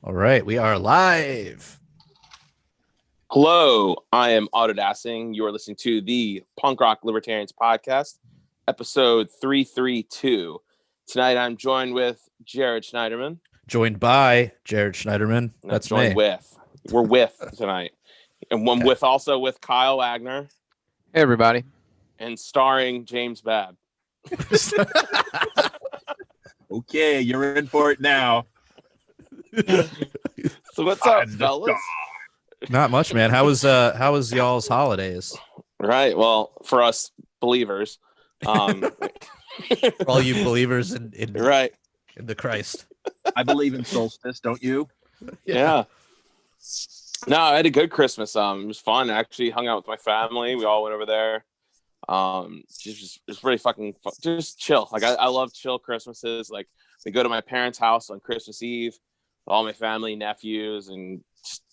All right, we are live. Hello, I am Autodassing. You are listening to the Punk Rock Libertarians Podcast, episode 332. Tonight I'm joined with Jared Schneiderman. Joined by Jared Schneiderman. That's joined me. We're with tonight. And one with Kyle Wagner. Hey, everybody. And starring James Babb. Okay, you're in for it now. So what's up, fellas? Not much, man. How was y'all's holidays? Right. Well, for us believers, For all you believers in right in the Christ. I believe in solstice, don't you? Yeah. No, I had a good Christmas. It was fun. I actually hung out with my family. We all went over there. It's really fucking fun. Just chill. Like I love chill Christmases. Like we go to my parents' house on Christmas Eve, all my family, nephews, and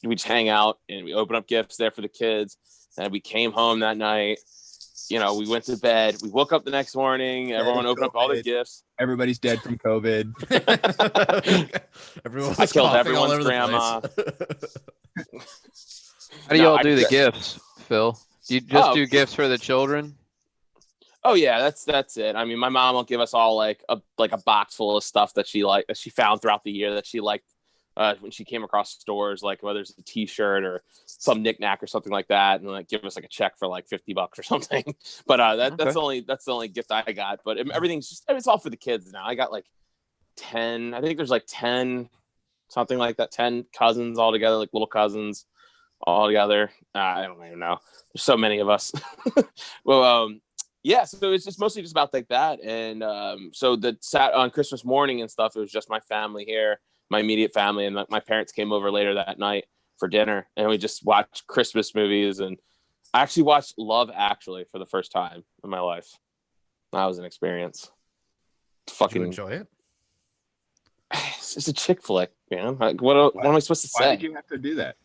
we just hang out and we open up gifts there for the kids. And we came home that night. You know, we went to bed. We woke up the next morning. Everyone opened up all their gifts. Everybody's dead from COVID. I killed everyone's grandma. How do y'all do the gifts, Phil? Do you just do gifts for the children? Oh yeah, that's it. I mean, my mom will give us all like a box full of stuff that she found throughout the year that she liked when she came across stores, like whether it's a T-shirt or some knickknack or something like that, and like give us like a check for like $50 or something. But that's the only gift I got. But it's all for the kids now. I got like 10. I think there's like 10, something like that. 10 cousins all together, like little cousins all together. I don't even know. There's so many of us. Well, yeah, so it's just mostly just about like that. And so on Christmas morning and stuff, it was just my family here, my immediate family, and my parents came over later that night for dinner, and we just watched Christmas movies. And I actually watched Love Actually for the first time in my life. That was an experience. Did you enjoy it? It's a chick flick, man. Like, what am I supposed to say? Why did you have to do that?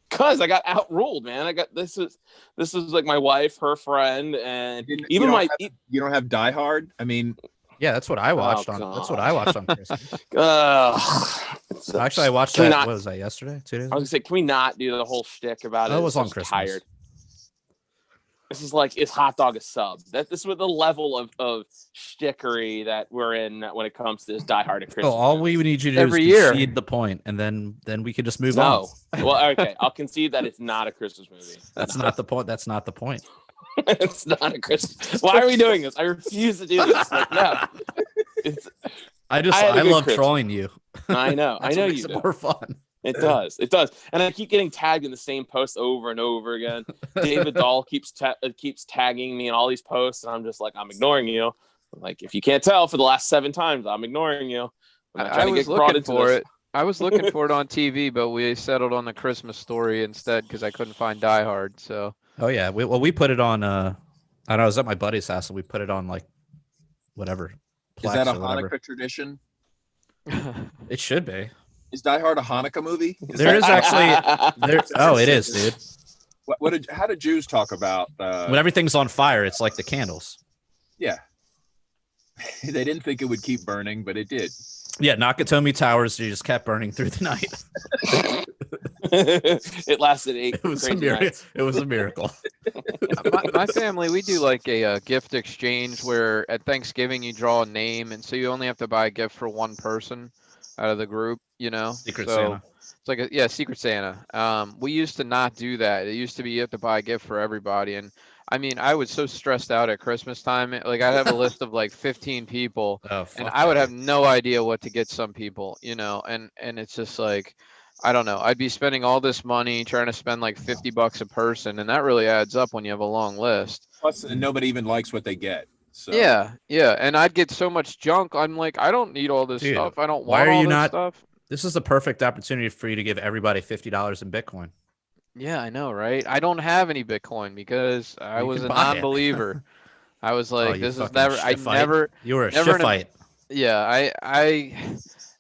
Because I got outruled, man. This is like my wife, her friend, and you don't have Die Hard. I mean, yeah, that's what I watched on. God. That's what I watched on Christmas. Actually, I watched that. What was that, yesterday? 2 days ago? I was gonna say, can we not do the whole shtick about it? It was on Christmas. Tired. This is like, is hot dog a sub? This is what the level of shtickery that we're in when it comes to this Die Hard at Christmas. So all we need you to do is concede the point, and then we can just move on. Well, okay, I'll concede that it's not a Christmas movie. That's not the point. That's not the point. It's not a Christmas. Why are we doing this? I refuse to do this. Like, no. I love Christmas. Trolling you. I know. I know you do. More fun. It does. And I keep getting tagged in the same post over and over again. David Dahl keeps tagging me in all these posts, and I'm just like, I'm ignoring you. Like, if you can't tell, for the last 7 times, I'm ignoring you. I was looking for it. I was looking for it on TV, but we settled on the Christmas Story instead because I couldn't find Die Hard. So. Oh yeah, we put it on. I don't know. I was at my buddy's house, and we put it on like whatever. Is that a Hanukkah tradition? It should be. Is Die Hard a Hanukkah movie? There is actually there. Oh, it is, dude. How do Jews talk about when everything's on fire? It's like the candles. Yeah. They didn't think it would keep burning, but it did. Yeah, Nakatomi Towers. You just kept burning through the night. It lasted 8 It was crazy nights. It was a miracle. My family, we do like a gift exchange where at Thanksgiving you draw a name, and so you only have to buy a gift for one person out of the group, you know. Secret Santa. It's like Secret Santa. We used to not do that. It used to be you have to buy a gift for everybody, and I mean, I was so stressed out at Christmas time. Like I'd have a list of like 15 people, and I would have no idea what to get some people, you know, and it's just like, I don't know. I'd be spending all this money trying to spend like $50 a person, and that really adds up when you have a long list. Plus, nobody even likes what they get. So. Yeah, and I'd get so much junk. I'm like, I don't need all this stuff. I don't want all this stuff. This is the perfect opportunity for you to give everybody $50 in Bitcoin. Yeah, I know, right? I don't have any Bitcoin because I was a non-believer. I was like, this is never. I never. You were a Schiffite. Yeah,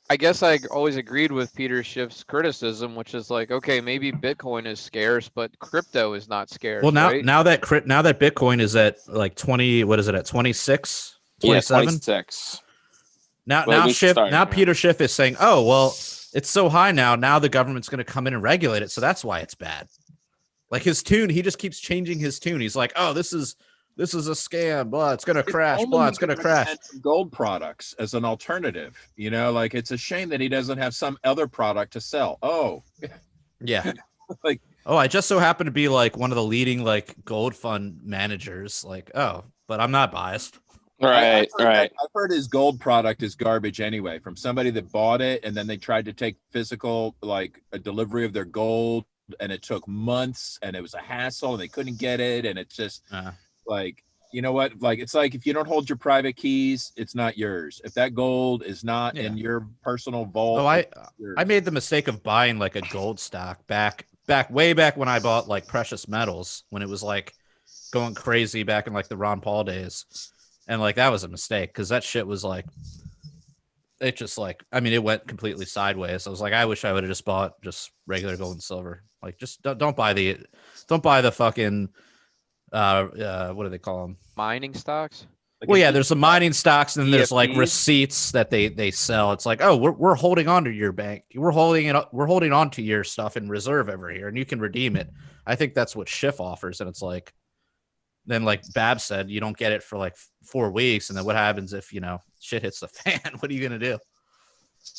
I guess I always agreed with Peter Schiff's criticism, which is like, okay, maybe Bitcoin is scarce, but crypto is not scarce. Well, right? now that Bitcoin is at like 20, what is it at 26, 27? Yeah, 26. Now Peter Schiff is saying, oh well, It's so high now. Now the government's going to come in and regulate it. So that's why it's bad. Like his tune, he just keeps changing his tune. He's like, oh, this is a scam. Blah, it's going to crash. Blah, it's going to crash. Gold products as an alternative. You know, like it's a shame that he doesn't have some other product to sell. Oh, yeah. Like, oh, I just so happen to be like one of the leading like gold fund managers. Like, oh, but I'm not biased. Right. I've heard his gold product is garbage anyway, from somebody that bought it and then they tried to take physical, like a delivery of their gold, and it took months and it was a hassle and they couldn't get it. And it's just like, you know what? Like, it's like, if you don't hold your private keys, it's not yours. If that gold is not in your personal vault. Oh, I made the mistake of buying like a gold stock back way back when I bought like precious metals, when it was like going crazy back in like the Ron Paul days. And like that was a mistake because that shit was like, it just like, I mean, it went completely sideways. I was like, I wish I would have just bought just regular gold and silver. Like, just don't buy the fucking what do they call them? Mining stocks. Well, yeah, there's some mining stocks, and then there's like receipts that they sell. It's like, oh, we're holding on to your bank. We're holding on to your stuff in reserve over here, and you can redeem it. I think that's what Schiff offers, and it's like, then like Bab said, you don't get it for like 4 weeks, and then what happens if shit hits the fan? What are you gonna do?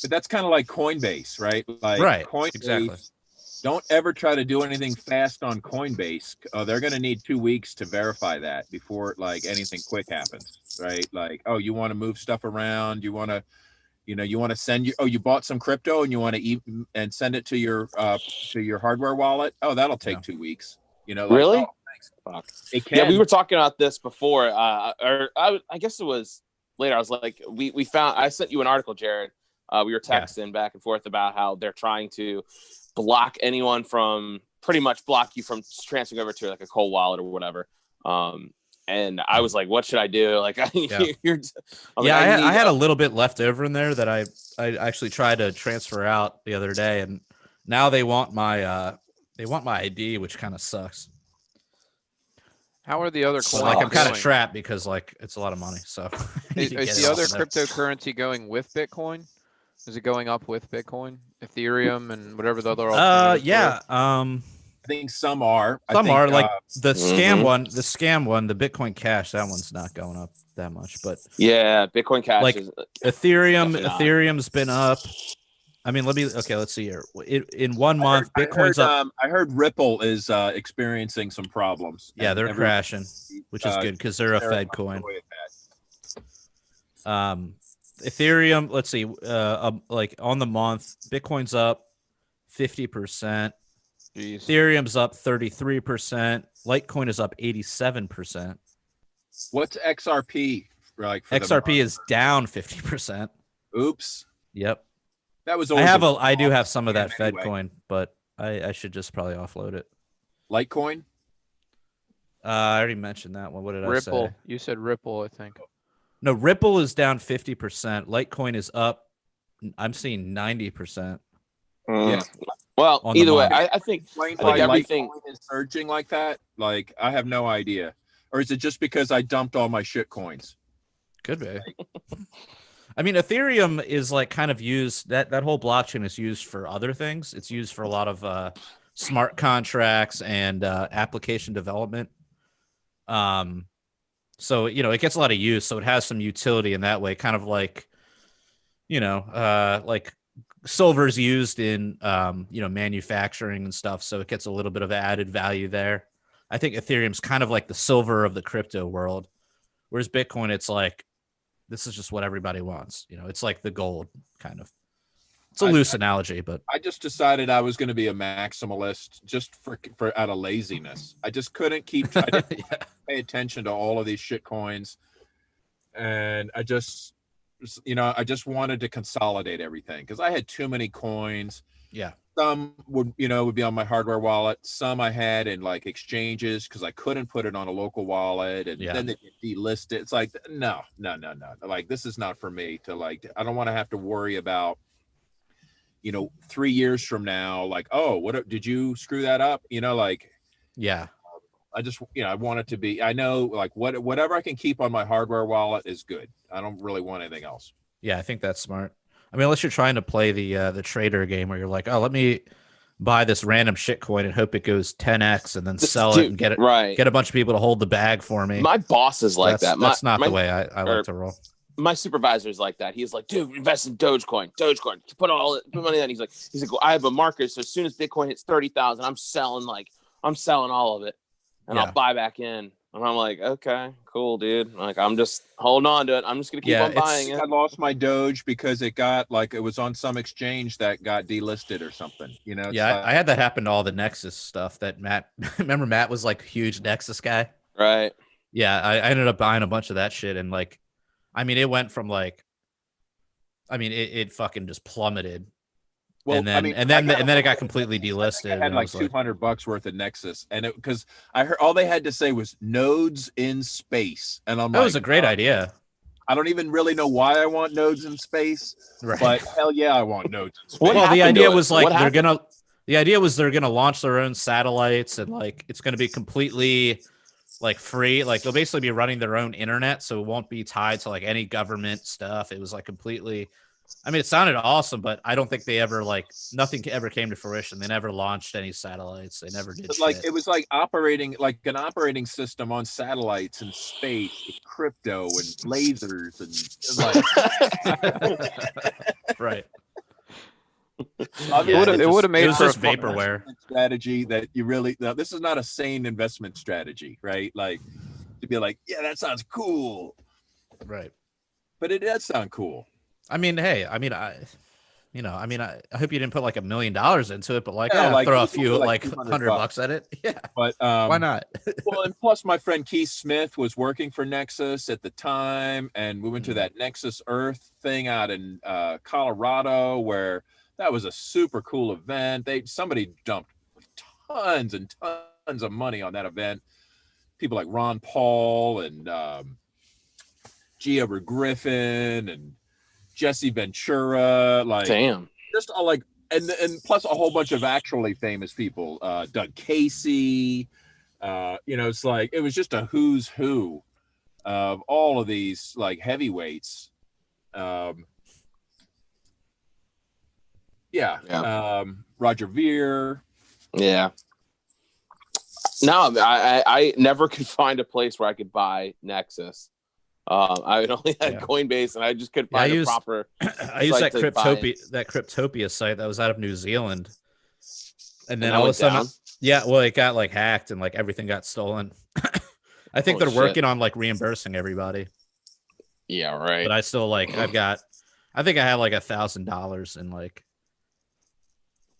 But that's kind of like Coinbase, right? Like right, Coinbase, exactly. Don't ever try to do anything fast on Coinbase. They're going to need 2 weeks to verify that before like anything quick happens, right? Like, oh, you want to move stuff around, you want to send you bought some crypto and you want to and send it to your hardware wallet. Oh, that'll take 2 weeks. Like, really? Oh, thanks. Fuck. It can. Yeah, we were talking about this before. Or I guess it was later. I was like, we found. I sent you an article, Jared. We were texting back and forth about how they're trying to block anyone from pretty much block you from transferring over to like a cold wallet or whatever. And I was like, what should I do? Like, I had a little bit left over in there that I actually tried to transfer out the other day, and now they want my ID, which kind of sucks. How are the other coins? Like, I'm kind of trapped because like it's a lot of money. So is the other cryptocurrency going with Bitcoin? Is it going up with Bitcoin, Ethereum, and whatever the other? Yeah. I think some are. Some are like the scam one. The scam one, the Bitcoin Cash. That one's not going up that much, but yeah, Bitcoin Cash. Like is Ethereum. Ethereum's been up. I mean, let's see here. In 1 month, Bitcoin's up. I heard Ripple is experiencing some problems. Yeah, they're crashing, which is good because they're a Fed coin. Ethereum, let's see, like on the month, Bitcoin's up 50%. Ethereum's up 33%. Litecoin is up 87%. What's XRP like? XRP is down 50%. Oops. Yep. That was. I do have some of that Fed coin, but I should just probably offload it. Litecoin. I already mentioned that one. What did I say? Ripple. You said Ripple, I think. No, Ripple is down 50%. Litecoin is up. I'm seeing 90%. Yeah. Well, either way, I think everything is surging like that. Like, I have no idea. Or is it just because I dumped all my shit coins? Could be. I mean, Ethereum is like kind of used. That whole blockchain is used for other things. It's used for a lot of smart contracts and application development. So, it gets a lot of use. So it has some utility in that way, kind of like, like silver is used in, manufacturing and stuff. So it gets a little bit of added value there. I think Ethereum's kind of like the silver of the crypto world. Whereas Bitcoin, it's like, this is just what everybody wants. It's like the gold kind of. It's a loose analogy, but I just decided I was going to be a maximalist just for out of laziness. I just couldn't keep trying to pay attention to all of these shit coins, and I just wanted to consolidate everything because I had too many coins. Yeah, some would be on my hardware wallet. Some I had in like exchanges because I couldn't put it on a local wallet, and then they delist it. It's like no. Like, this is not for me to like. I don't want to have to worry about. 3 years from now, like, oh, what did you screw that up? Yeah. I just, I want it to be, I know like whatever I can keep on my hardware wallet is good. I don't really want anything else. Yeah, I think that's smart. I mean, unless you're trying to play the trader game where you're like, oh, let me buy this random shit coin and hope it goes 10x and then sell it and get a bunch of people to hold the bag for me. My boss is like that. That's not the way I like to roll. My supervisor is like that. He's like, dude, invest in Dogecoin. Put money in. He's like, well, I have a market. So as soon as Bitcoin hits 30,000, I'm selling all of it, and I'll buy back in. And I'm like, okay, cool, dude. Like, I'm just holding on to it. I'm just gonna keep on buying it. I lost my Doge because it was on some exchange that got delisted or something. You know? I had that happen to all the Nexus stuff that Matt. Remember, Matt was like a huge Nexus guy, right? Yeah, I ended up buying a bunch of that shit, and like, I mean, it went from like, I mean, it fucking just plummeted. Well, and then it got completely delisted. I had like $200 worth of Nexus, and because I heard all they had to say was nodes in space, and I'm like, that was a great idea. I don't even really know why I want nodes in space, but hell yeah, I want nodes in space. Well, the idea was like they're gonna launch their own satellites, and like it's gonna be completely like free. Like they'll basically be running their own internet, so it won't be tied to like any government stuff. It was like completely. I mean, it sounded awesome, but I don't think they ever nothing ever came to fruition. They never launched any satellites. They never did. It was like operating like an operating system on satellites in space with crypto and lasers and like. Right. It would have made for just vaporware strategy that you really. No, this is not a sane investment strategy, right? Like to be like, yeah, that sounds cool, right? But it does sound cool. I mean, hey, I hope you didn't put like $1 million into it, but throw a few like $100 at it. Yeah. But why not? Well, and plus my friend Keith Smith was working for Nexus at the time, and we went to that Nexus Earth thing out in Colorado, where that was a super cool event. Somebody dumped tons and tons of money on that event. People like Ron Paul and G. Edward Griffin and Jesse Ventura, like damn, just all like, and plus a whole bunch of actually famous people, Doug Casey, it's like it was just a who's who of all of these like heavyweights. Roger Ver. Yeah. No, I never could find a place where I could buy Nexus. I only had Coinbase, and I just couldn't find a proper. I used that Cryptopia site that was out of New Zealand, and then all of a sudden, it got like hacked and like everything got stolen. I think they're working on like reimbursing everybody. Yeah, right. But I still I think I had like $1,000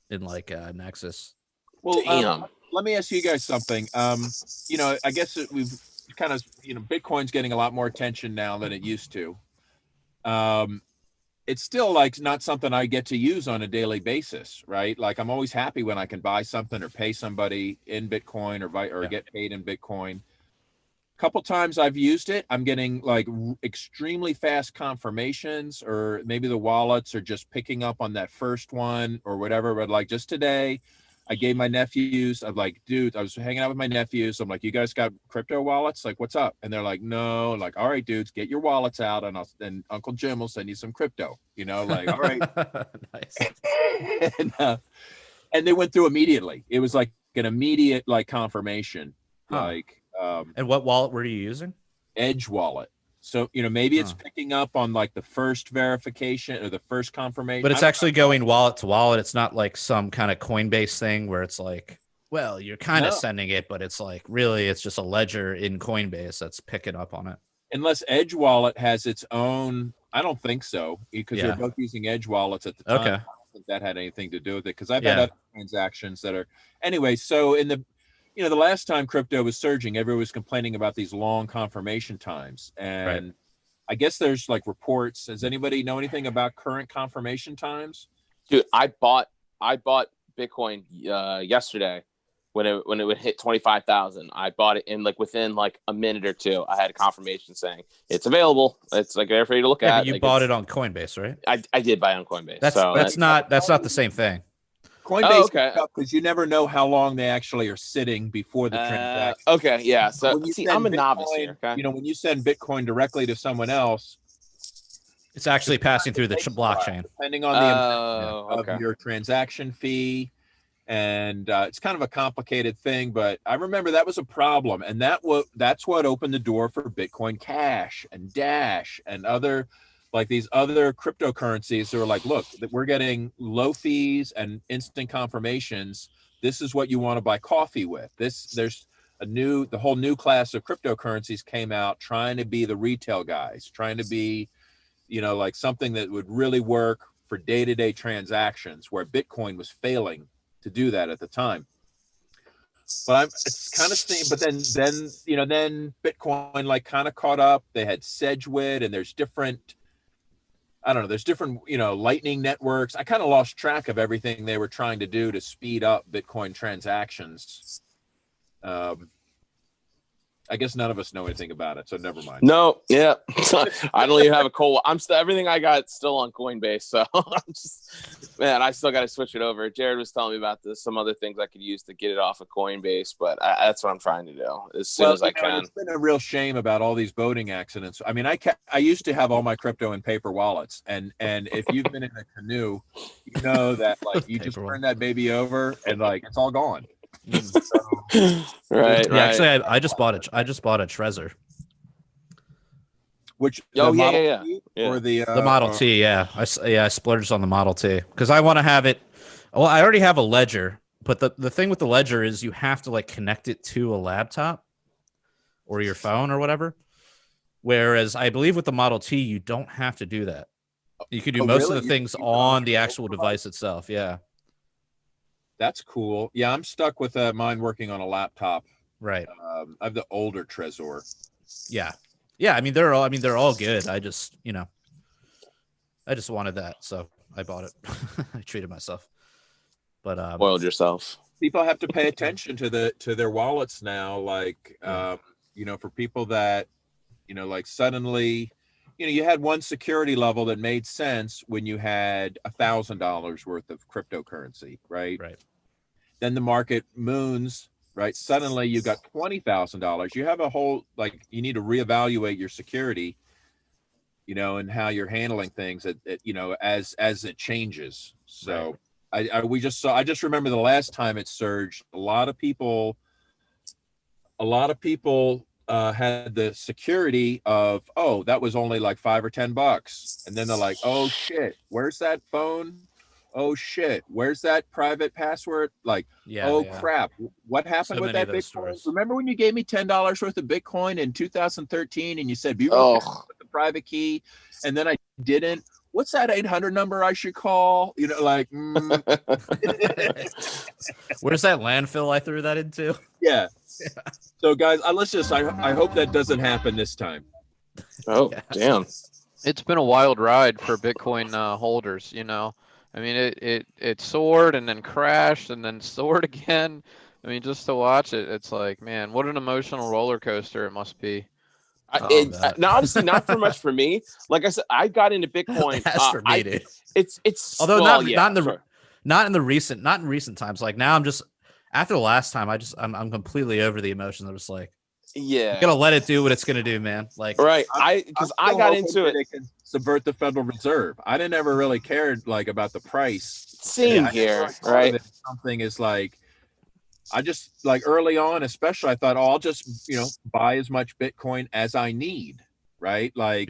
in Nexus. Well, let me ask you guys something. I guess we've kind of, Bitcoin's getting a lot more attention now than it used to. It's still like not something I get to use on a daily basis, right? Like I'm always happy when I can buy something or pay somebody in Bitcoin or get paid in Bitcoin. A couple times I've used it, I'm getting like extremely fast confirmations, or maybe the wallets are just picking up on that first one or whatever. But like just today, I gave my nephews, I'm like, dude, I was hanging out with my nephews. I'm like, you guys got crypto wallets? Like, what's up? And they're like, no. I'm like, all right, dudes, get your wallets out, and Uncle Jim will send you some crypto. Like, all right. Nice. And they went through immediately. It was like an immediate like confirmation. And what wallet were you using? Edge wallet. So, maybe it's picking up on like the first verification or the first confirmation. But it's actually going wallet to wallet. It's not like some kind of Coinbase thing where it's like, well, you're kind of sending it, but it's like really it's just a ledger in Coinbase that's picking up on it. Unless Edge Wallet has its own, I don't think so, because they're both using Edge wallets at the time. Okay. I don't think that had anything to do with it, because I've had other transactions that are anyway. So in the the last time crypto was surging, everyone was complaining about these long confirmation times. And I guess there's like reports. Does anybody know anything about current confirmation times? Dude, I bought Bitcoin yesterday when it would hit 25,000. I bought it in like within like a minute or two. I had a confirmation saying it's available. It's like there for you to look at. But you bought it on Coinbase, right? I did buy it on Coinbase. That's not the same thing. Coinbase, because you never know how long they actually are sitting before the transaction. Okay, yeah. So see, I'm a novice here. Okay? When you send Bitcoin directly to someone else, It's actually passing through the blockchain. Depending on the amount of your transaction fee. And it's kind of a complicated thing, but I remember that was a problem. And that's what opened the door for Bitcoin Cash and Dash and these other cryptocurrencies who are like, look, we're getting low fees and instant confirmations. This is what you want to buy coffee with. There's the whole new class of cryptocurrencies came out trying to be the retail guys, trying to be, like something that would really work for day-to-day transactions, where Bitcoin was failing to do that at the time. But it's kind of seeing, but then Bitcoin like kind of caught up. They had Sedgwick, and there's different Lightning networks. I kind of lost track of everything they were trying to do to speed up Bitcoin transactions. I guess none of us know anything about it, so never mind. No, yeah. I don't even have a cold. Everything I got still on Coinbase, so I still got to switch it over. Jared was telling me about some other things I could use to get it off of Coinbase, but that's what I'm trying to do as soon as I can. It's been a real shame about all these boating accidents. I mean, I used to have all my crypto in paper wallets, and if you've been in a canoe, you know that like you just turn that baby over and like it's all gone. Right. Actually, I just bought it. I just bought a Trezor. Which? Or the Model T? Yeah, I splurged on the Model T because I want to have it. Well, I already have a Ledger, but the thing with the Ledger is you have to like connect it to a laptop or your phone or whatever. Whereas I believe with the Model T, you don't have to do that. You can do most of the things on the actual device itself. Yeah. That's cool. Yeah, I'm stuck with mine working on a laptop. Right. I have the older Trezor. Yeah. I mean, they're all good. I just wanted that, so I bought it. I treated myself. But spoiled yourself. People have to pay attention to their wallets now. Like, for people that, like suddenly, you had one security level that made sense when you had $1,000 worth of cryptocurrency, right? Right. Then the market moons, right? Suddenly you got $20,000. You have a whole, you need to reevaluate your security, and how you're handling things as it changes. So right. I just remember the last time it surged, a lot of people had the security of, that was only like $5 or $10. And then they're like, oh shit, where's that phone? Oh shit, where's that private password? Like, crap, what happened with that Bitcoin? Stories. Remember when you gave me $10 worth of Bitcoin in 2013 and you said, be with the private key, and then I didn't? What's that 800 number I should call? Where's that landfill I threw that into? Yeah. So guys, I hope that doesn't happen this time. Oh, damn. It's been a wild ride for Bitcoin holders, I mean, it soared and then crashed and then soared again. I mean, just to watch it, it's like, man, what an emotional roller coaster it must be. Honestly, not so much for me. Like I said, I got into Bitcoin. That's for me, dude. It's although not in recent times. Like now, I'm just after the last time, I'm completely over the emotions. I'm just like, yeah, I'm gonna let it do what it's gonna do, man. Like, right? I got into it. It can subvert the Federal Reserve. I didn't ever really cared about the price. Same here, right? Something is like, I just early on, especially, I thought, I'll just buy as much Bitcoin as I need, right? Like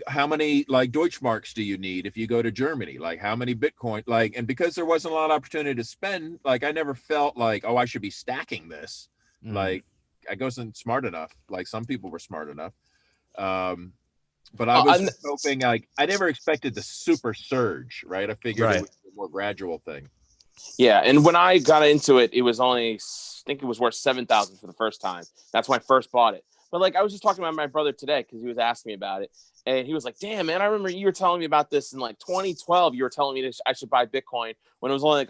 how many Deutschmarks do you need if you go to Germany? Like how many Bitcoin? And because there wasn't a lot of opportunity to spend, I never felt like, I should be stacking this. I wasn't smart enough. Like some people were smart enough. But I was hoping, I never expected the super surge, right? I figured it was a more gradual thing. Yeah, and when I got into it, it was only, I think it was worth $7,000 for the first time. That's when I first bought it. But I was just talking about my brother today because he was asking me about it, and he was like, "Damn, man, I remember you were telling me about this in 2012. You were telling me I should buy Bitcoin when it was only a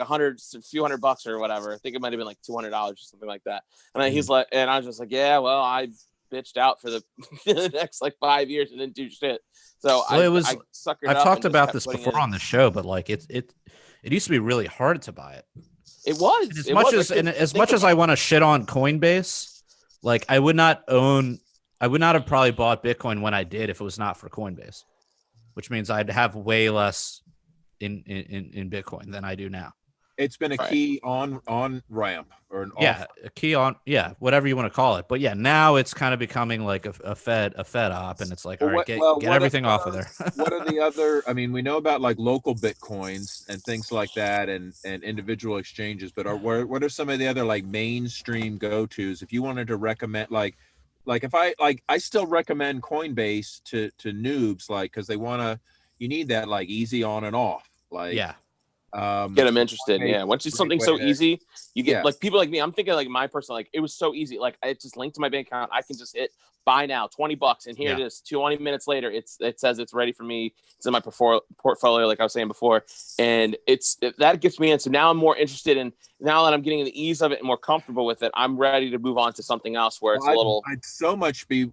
few $100 or whatever. I think it might have been $200 or something like that." And he's like, and I was just like, "Yeah, well, I bitched out for the next 5 years and didn't do shit." So I suckered up. I've talked about this before on the show, but it used to be really hard to buy it. It was. As much as I want to shit on Coinbase, I would not have probably bought Bitcoin when I did if it was not for Coinbase. which means I'd have way less in Bitcoin than I do now. It's been a key on ramp or an off. A key on, whatever you want to call it. But yeah, now it's kind of becoming like a Fed op, and it's like, all right, get everything off of there. What are the other? I mean, we know about like local Bitcoins and things like that, and individual exchanges. But what are some of the other like mainstream go-tos? If you wanted to recommend, like if I still recommend Coinbase to noobs, like because you need that like easy on and off, like get them interested. Yeah, once it's something so easy, you get like people like me. I'm thinking like my person, like it was so easy. Like I just linked to my bank account. I can just hit buy now, $20, and here it is. 20 minutes later, it says it's ready for me. It's in my portfolio, like I was saying before, and that gets me in. So now I'm more interested in. Now that I'm getting the ease of it and more comfortable with it, I'm ready to move on to something else where it's a little.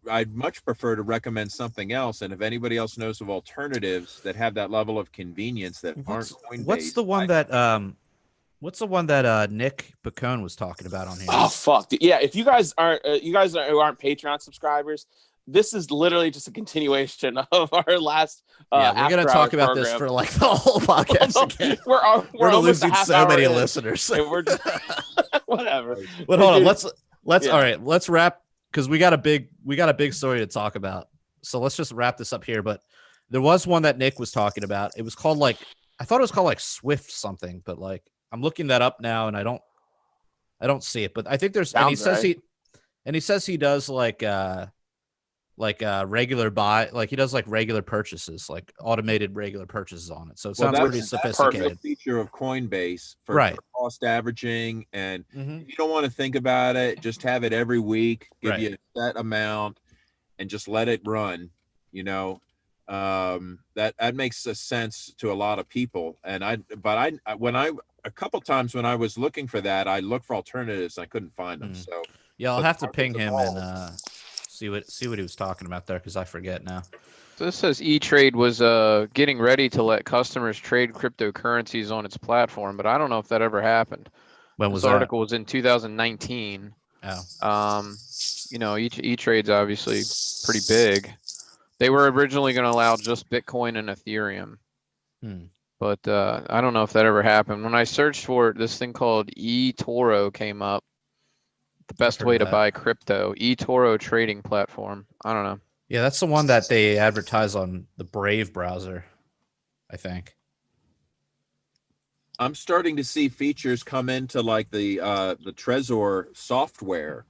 I'd much prefer to recommend something else. And if anybody else knows of alternatives that have that level of convenience that aren't Coinbase, what's the one that Nick Bacone was talking about on here? Oh fuck yeah! If you guys aren't Patreon subscribers, this is literally just a continuation of our last. We're gonna talk about this for like the whole podcast again. We're losing so many listeners. We're just, whatever. But hold on, let's all right. Let's wrap because we got a big story to talk about. So let's just wrap this up here. But there was one that Nick was talking about. It was called I thought it was called like Swift something, but like I'm looking that up now and I don't see it. But I think there's he says he does like regular buy, like he does like regular purchases, like automated regular purchases on it. So it sounds pretty sophisticated. That's a feature of Coinbase for cost averaging, and if you don't want to think about it, just have it every week, give you a set amount, and just let it run. You know, that makes a sense to a lot of people. And a couple times when I was looking for that, I looked for alternatives. I couldn't find them. So I'll have to ping him and see what he was talking about there because I forget now. So this says E-Trade was getting ready to let customers trade cryptocurrencies on its platform, but I don't know if that ever happened. When was this article was in 2019. Oh. E-Trade's obviously pretty big. They were originally going to allow just Bitcoin and Ethereum. But I don't know if that ever happened. When I searched for it, this thing called eToro came up. The best way to buy crypto. eToro trading platform. I don't know. Yeah, that's the one that they advertise on the Brave browser, I think. I'm starting to see features come into like the Trezor software.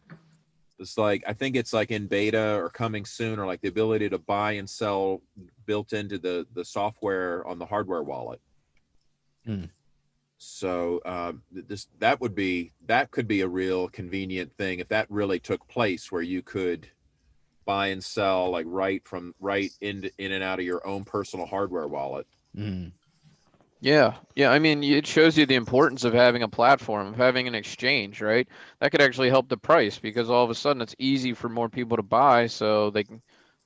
It's like I think it's like in beta or coming soon, or like the ability to buy and sell built into the software on the hardware wallet. So that could be a real convenient thing if that really took place, where you could buy and sell like right in and out of your own personal hardware wallet. Yeah. I mean, it shows you the importance of having a platform, of having an exchange, right? That could actually help the price because all of a sudden it's easy for more people to buy, so they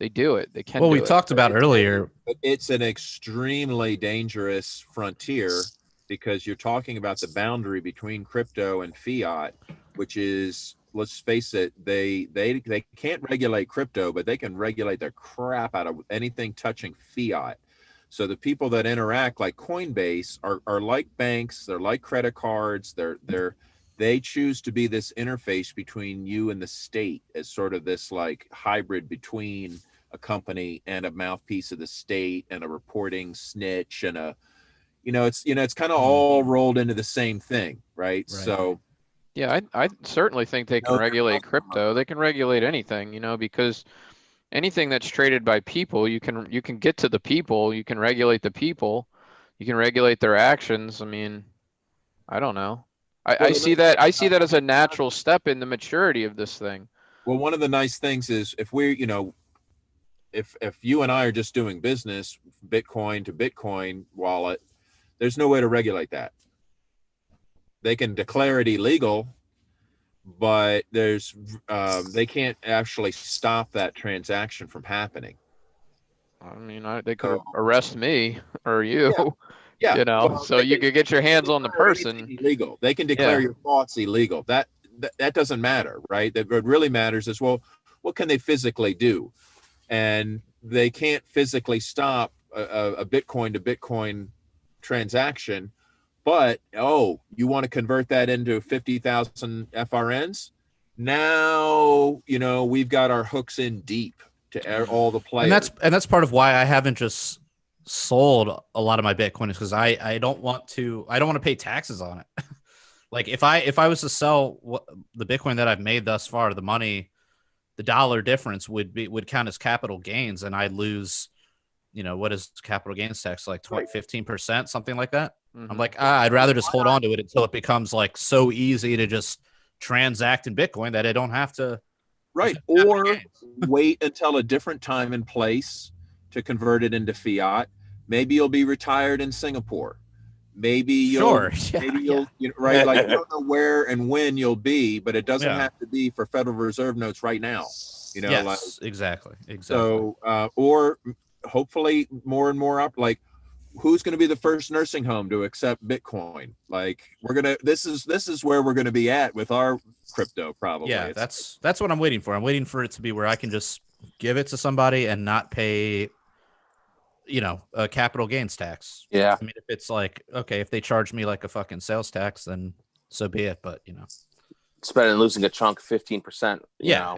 do it. They can. Well, we talked about earlier. It's an extremely dangerous frontier because you're talking about the boundary between crypto and fiat, which is, let's face it, they can't regulate crypto, but they can regulate the crap out of anything touching fiat. So the people that interact like Coinbase are like banks, they're like credit cards, they choose to be this interface between you and the state as sort of this like hybrid between a company and a mouthpiece of the state and a reporting snitch and it's kind of all rolled into the same thing, right? So yeah, I certainly think they can regulate crypto. They can regulate anything, because anything that's traded by people, you can get to the people, you can regulate the people, you can regulate their actions. I mean, I don't know. I see that as a natural step in the maturity of this thing. Well, one of the nice things is if you and I are just doing business, Bitcoin to Bitcoin wallet, there's no way to regulate that. They can declare it illegal, but they can't actually stop that transaction from happening. I mean, they could arrest me or you. Yeah. So you could get your hands on the person. Illegal. They can declare your thoughts illegal. That doesn't matter, right? What really matters is, well, what can they physically do? And they can't physically stop a Bitcoin to Bitcoin transaction, but you want to convert that into 50,000 FRNs. Now, we've got our hooks in deep to all the players. And that's part of why I haven't just sold a lot of my Bitcoin, is because I don't want to pay taxes on it. Like if I was to sell the Bitcoin that I've made thus far, the money, the dollar difference would count as capital gains, and I'd lose, what is capital gains tax, like 15%, something like that. Mm-hmm. I'm like, I'd rather just hold on to it until it becomes like so easy to just transact in Bitcoin that I don't have to. Right. Or wait until a different time and place to convert it into fiat. Maybe you'll be retired in Singapore. Maybe you'll, right? Like, you don't know where and when you'll be, but it doesn't have to be for Federal Reserve notes right now. Yes, exactly. So, or hopefully more and more up, like, who's going to be the first nursing home to accept Bitcoin? Like, this is where we're going to be at with our crypto, probably. Yeah, that's what I'm waiting for. I'm waiting for it to be where I can just give it to somebody and not pay, a capital gains tax. Yeah. I mean, if it's like, okay, if they charge me like a fucking sales tax, then so be it. But, it's better than losing a chunk of 15%,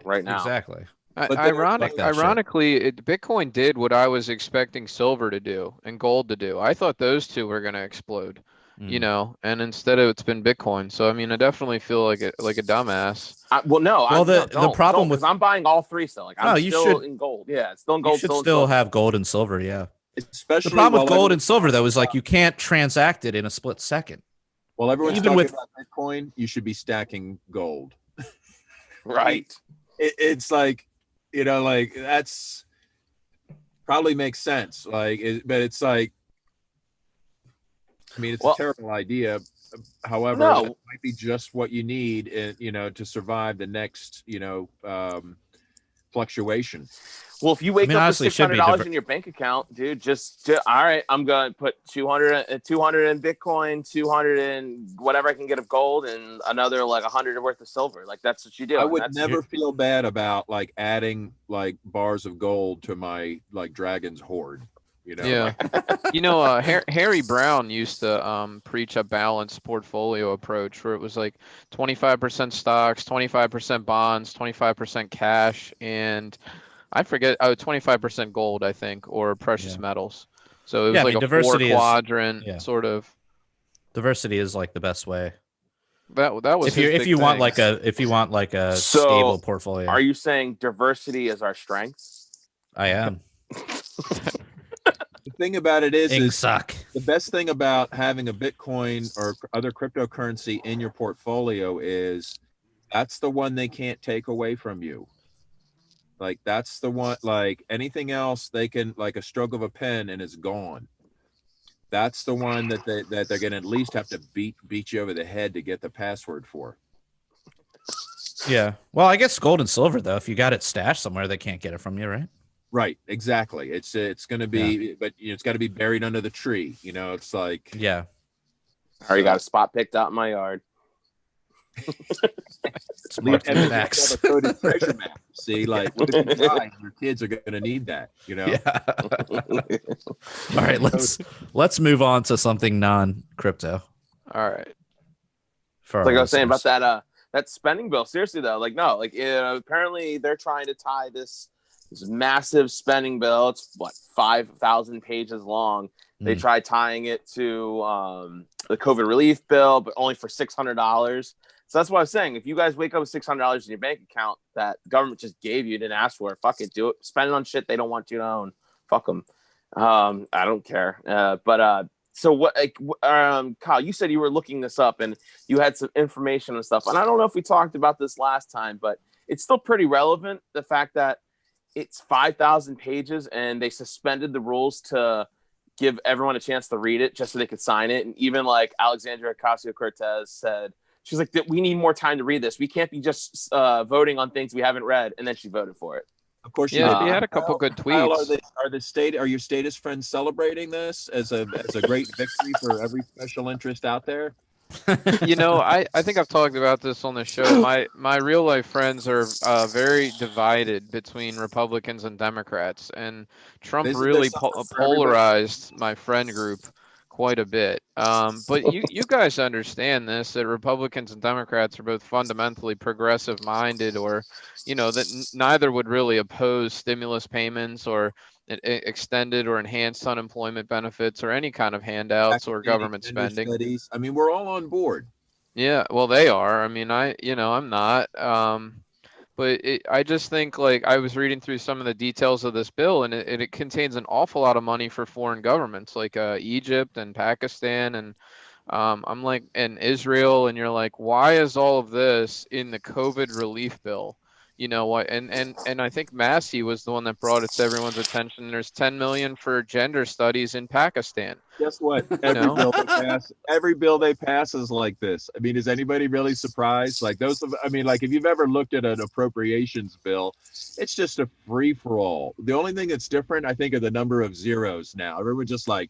right now. Exactly. Ironically, Bitcoin did what I was expecting silver to do and gold to do. I thought those two were going to explode, and instead it's been Bitcoin. So, I mean, I definitely feel like a dumbass. The problem with, I'm buying all three still. Like, I'm still in gold. Yeah, it's still in gold. You should still have gold and silver. Yeah. Especially the problem with gold and silver, though, is like you can't transact it in a split second. While everyone's talking about Bitcoin, you should be stacking gold. Right. It's like, like, that's probably makes sense. Like, but it's like, I mean, it's a terrible idea. However, it might be just what you need, to survive the next, fluctuation. Well, if you wake up with $600 in your bank account, dude, just all right, I'm going to put 200 in Bitcoin, 200 in whatever I can get of gold, and another like 100 worth of silver. Like, that's what you do. I would never feel bad about like adding like bars of gold to my like Dragon's Hoard. Yeah. Harry Brown used to preach a balanced portfolio approach where it was like 25% stocks, 25% bonds, 25% cash, and I forget, 25% gold, I think, or precious metals. So it was like a four-quadrant sort of. Diversity is like the best way. That was if you want like a stable portfolio. Are you saying diversity is our strength? I am. The thing about it is the best thing about having a Bitcoin or other cryptocurrency in your portfolio is that's the one they can't take away from you. Like, that's the one, like anything else, they can, like a stroke of a pen and it's gone. That's the one that they're going to at least have to beat you over the head to get the password for. Yeah. Well, I guess gold and silver, though, if you got it stashed somewhere, they can't get it from you, right? Right. Exactly. It's going to be, but it's got to be buried under the tree. It's like, yeah. I already got a spot picked out in my yard. Smart and have a coded treasure map. See, like, what if you die? Your kids are going to need that, Yeah. All right, let's move on to something non-crypto. All right. Like I was saying about that spending bill. Seriously though, like, no, like, apparently they're trying to tie this massive spending bill. It's 5,000 pages long. They tried tying it to the COVID relief bill, but only for $600. So that's what I was saying. If you guys wake up with $600 in your bank account that the government just gave you, didn't ask for it, fuck it, do it. Spend it on shit they don't want you to own. Fuck them. I don't care. So what? Like, Kyle, you said you were looking this up and you had some information and stuff. And I don't know if we talked about this last time, but it's still pretty relevant. The fact that it's 5,000 pages and they suspended the rules to give everyone a chance to read it just so they could sign it. And even like Alexandria Ocasio-Cortez said, she's like, we need more time to read this. We can't be just voting on things we haven't read. And then she voted for it. Of course, you had a couple good tweets. Are your status friends celebrating this as a great victory for every special interest out there? I think I've talked about this on the show. My real life friends are very divided between Republicans and Democrats, and Trump Isn't there really something for everybody? polarized my friend group quite a bit. But you guys understand this, that Republicans and Democrats are both fundamentally progressive minded, or that neither would really oppose stimulus payments or extended or enhanced unemployment benefits or any kind of handouts or Academic government gender spending. studies. I mean, we're all on board. Yeah, well, they are. I mean, I'm not. But I just think, like, I was reading through some of the details of this bill, and it contains an awful lot of money for foreign governments, like Egypt and Pakistan, and I'm like, and Israel, and you're like, why is all of this in the COVID relief bill? You know what? And I think Massey was the one that brought it to everyone's attention. There's 10 million for gender studies in Pakistan. Guess what? Every bill they pass is like this. I mean, is anybody really surprised? Like like if you've ever looked at an appropriations bill, it's just a free for all. The only thing that's different, I think, are the number of zeros now. Everyone's just like,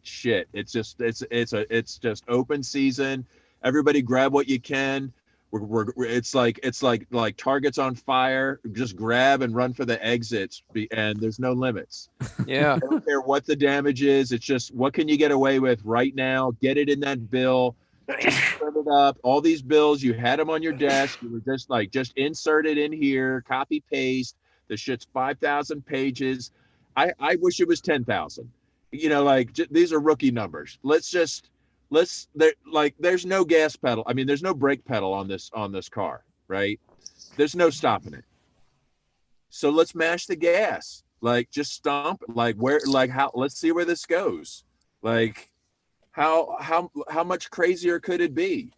shit. It's just open season. Everybody grab what you can. It's like targets on fire. Just grab and run for the exits, and there's no limits. Yeah. I don't care what the damage is. It's just, what can you get away with right now? Get it in that bill. Just print it up. All these bills, you had them on your desk. You were just insert it in here, copy paste. The shit's 5,000 pages. I wish it was 10,000. These are rookie numbers. There's no gas pedal. I mean, there's no brake pedal on this car, right? There's no stopping it. So let's mash the gas. Like, just stomp. Let's see where this goes. Like, how much crazier could it be?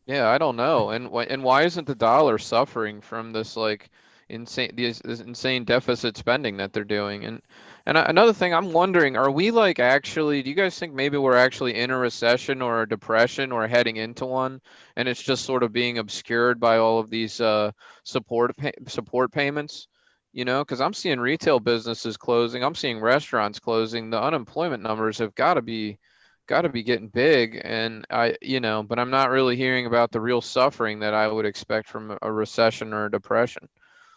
Yeah, I don't know. And why isn't the dollar suffering from this this insane deficit spending that they're doing? And another thing, I'm wondering, are we do you guys think maybe we're actually in a recession or a depression or heading into one, and it's just sort of being obscured by all of these support payments? Because I'm seeing retail businesses closing, I'm seeing restaurants closing. The unemployment numbers have got to be getting big, and but I'm not really hearing about the real suffering that I would expect from a recession or a depression.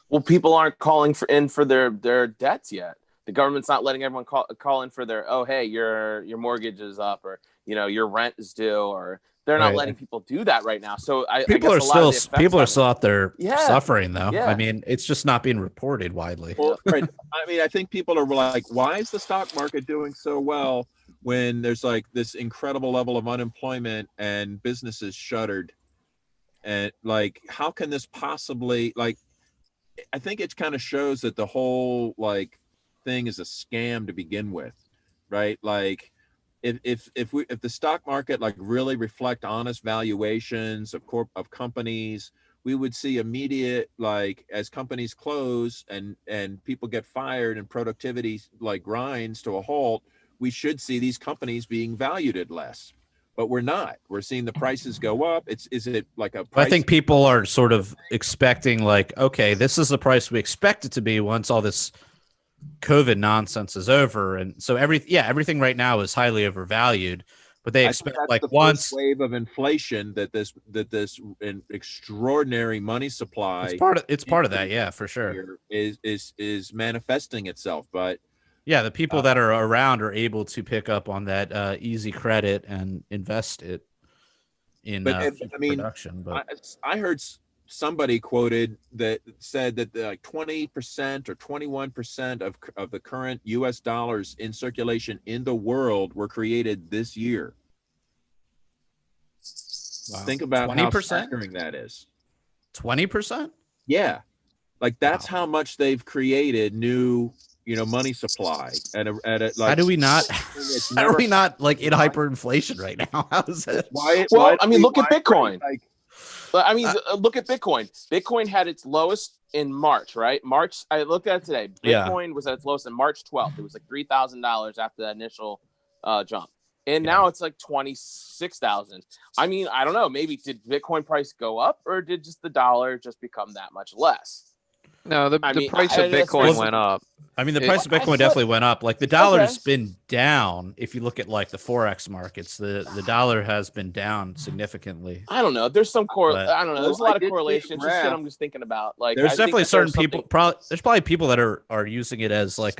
Well, people aren't calling for their debts yet. The government's not letting everyone call in for their, oh, hey, your mortgage is up, or your rent is due, or they're not letting people do that right now. So people are still out there suffering, though. Yeah. I mean, it's just not being reported widely. Well, right. I mean, I think people are like, why is the stock market doing so well when there's like this incredible level of unemployment and businesses shuttered? And like, how can this possibly, like, I think it kind of shows that the whole thing is a scam to begin with, right? Like, if the stock market really reflect honest valuations of companies, we would see immediate, as companies close and people get fired and productivity grinds to a halt, we should see these companies being valued at less. But we're not. We're seeing the prices go up. Is it like a price? I think people are sort of expecting okay, this is the price we expect it to be once all this COVID nonsense is over. And so everything right now is highly overvalued, but they expect once first wave of inflation that this extraordinary money supply it's part of that. Yeah, for sure. Is manifesting itself. But yeah, the people that are around are able to pick up on that easy credit and invest it in production. But I heard somebody quoted that said that 20% or 21% of the current U.S. dollars in circulation in the world were created this year. Wow. Think about 20%? How staggering that is. 20%? Yeah. That's how much they've created new money supply at a how do we not in hyperinflation right now? How is it? Look at Bitcoin. Look at Bitcoin. Bitcoin had its lowest in March, right? I looked at it today. Bitcoin was at its lowest in March 12th. It was $3,000 after that initial jump. And now it's $26,000. I mean, I don't know. Maybe did Bitcoin price go up, or did just the dollar just become that much less? No, the I mean, price of Bitcoin went up. I mean, the price of Bitcoin definitely went up. Like the dollar's been down. If you look at like the Forex markets, the dollar has been down significantly. I don't know. There's some I don't know. There's a lot of correlation. It's just shit I'm just thinking about. Like, there's definitely certain people. There's probably people that are using it as like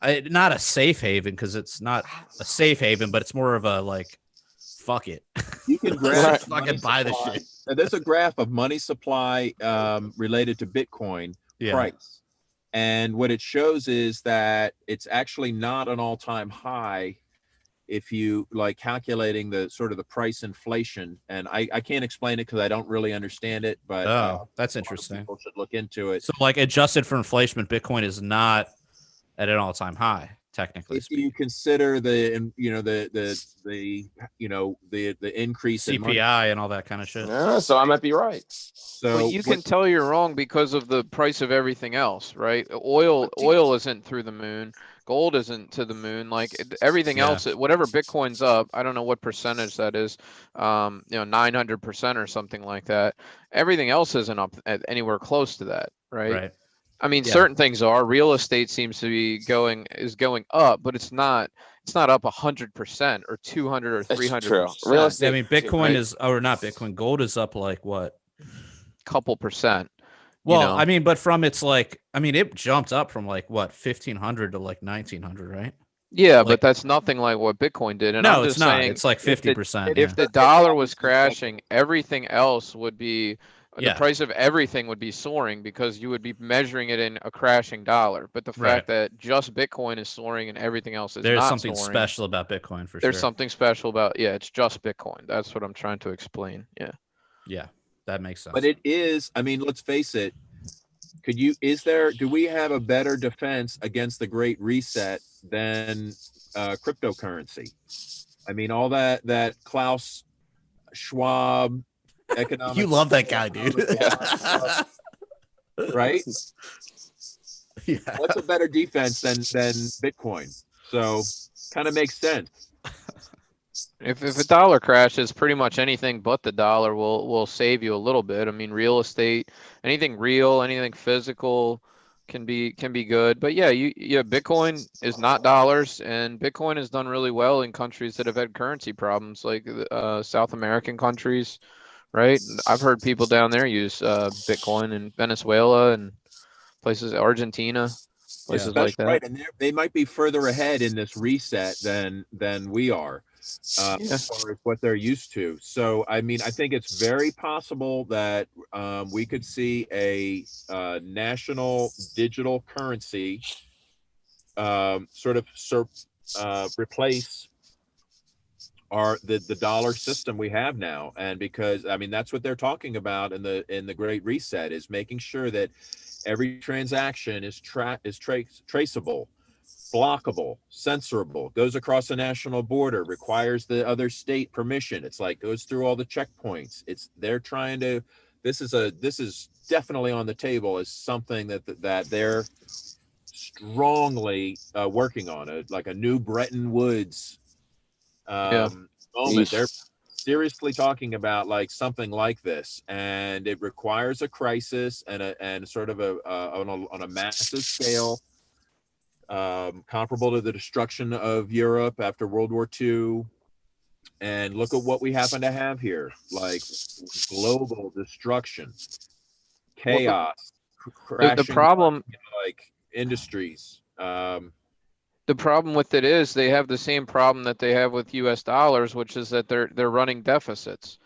not a safe haven, because it's not a safe haven, but it's more of a like, fuck it. You can grab fucking buy the shit. Now, there's a graph of money supply related to Bitcoin price. And what it shows is that it's actually not an all-time high if you like calculating the sort of the price inflation. And I can't explain it because I don't really understand it, but that's interesting. People should look into it. So like adjusted for inflation, Bitcoin is not at an all-time high, technically speaking. You consider the increase in CPI and all that kind of shit. Yeah, so I might be right. So well, you can tell you're wrong because of the price of everything else, right? Oil isn't through the moon. Gold isn't to the moon. Like everything else, whatever Bitcoin's up, I don't know what percentage that is, 900% or something like that. Everything else isn't up at anywhere close to that, right? I mean, certain things are. Real estate seems to be going up, but it's not up 100% or 200 or 300%. True. Real estate. I mean, Bitcoin is, or not Bitcoin, gold is up like what? Couple percent. Well, I mean, but from it's like, I mean, it jumped up from like what, 1,500 to like 1,900, right? Yeah, like, but that's nothing like what Bitcoin did. And no, I'm just it's not. saying, it's like 50%. If the dollar was crashing, everything else would be. The price of everything would be soaring because you would be measuring it in a crashing dollar. But the fact that just Bitcoin is soaring and everything else is there's not something soaring, special about Bitcoin for sure. There's something special about it's just Bitcoin. That's what I'm trying to explain. Yeah, that makes sense. But it is. I mean, let's face it. Do we have a better defense against the Great Reset than cryptocurrency? I mean, all that Klaus Schwab. Economic. You love that guy, dude. Right? Yeah. What's a better defense than Bitcoin? So kind of makes sense. If a dollar crashes, pretty much anything but the dollar will save you a little bit. I mean, real estate, anything real, anything physical can be good. But Bitcoin is not dollars, and Bitcoin has done really well in countries that have had currency problems, like South American countries. Right. I've heard people down there use Bitcoin in Venezuela and places, Argentina, places like that. Right. And they might be further ahead in this reset than we are as far as what they're used to. So, I mean, I think it's very possible that we could see a national digital currency replace the dollar system we have now. And because I mean that's what they're talking about in the Great Reset, is making sure that every transaction is traceable, blockable, censorable, goes across a national border, requires the other state permission. It's like goes through all the checkpoints. They're trying to this is definitely on the table as something that they're strongly working on, like a new Bretton Woods moment. They're seriously talking about like something like this, and it requires a crisis and sort of on a massive scale, comparable to the destruction of Europe after World War II. And look at what we happen to have here, like global destruction, chaos, crashing, the problem, like industries. The problem with it is they have the same problem that they have with U.S. dollars, which is that they're running deficits,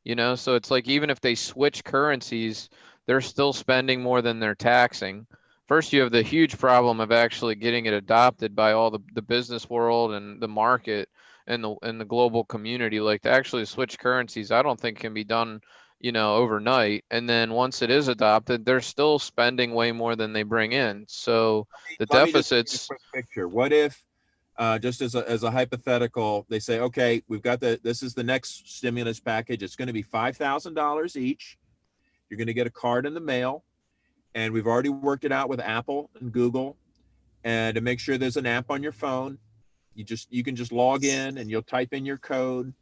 So it's like even if they switch currencies, they're still spending more than they're taxing. First, you have the huge problem of actually getting it adopted by all the business world and the market and the global community. Like to actually switch currencies, I don't think can be done, overnight. And then once it is adopted, they're still spending way more than they bring in. So the deficits. Quick picture. What if, just as a hypothetical, they say, okay, we've got this is the next stimulus package. It's going to be $5,000 each. You're going to get a card in the mail, and we've already worked it out with Apple and Google, and to make sure there's an app on your phone, you can just log in and you'll type in your code.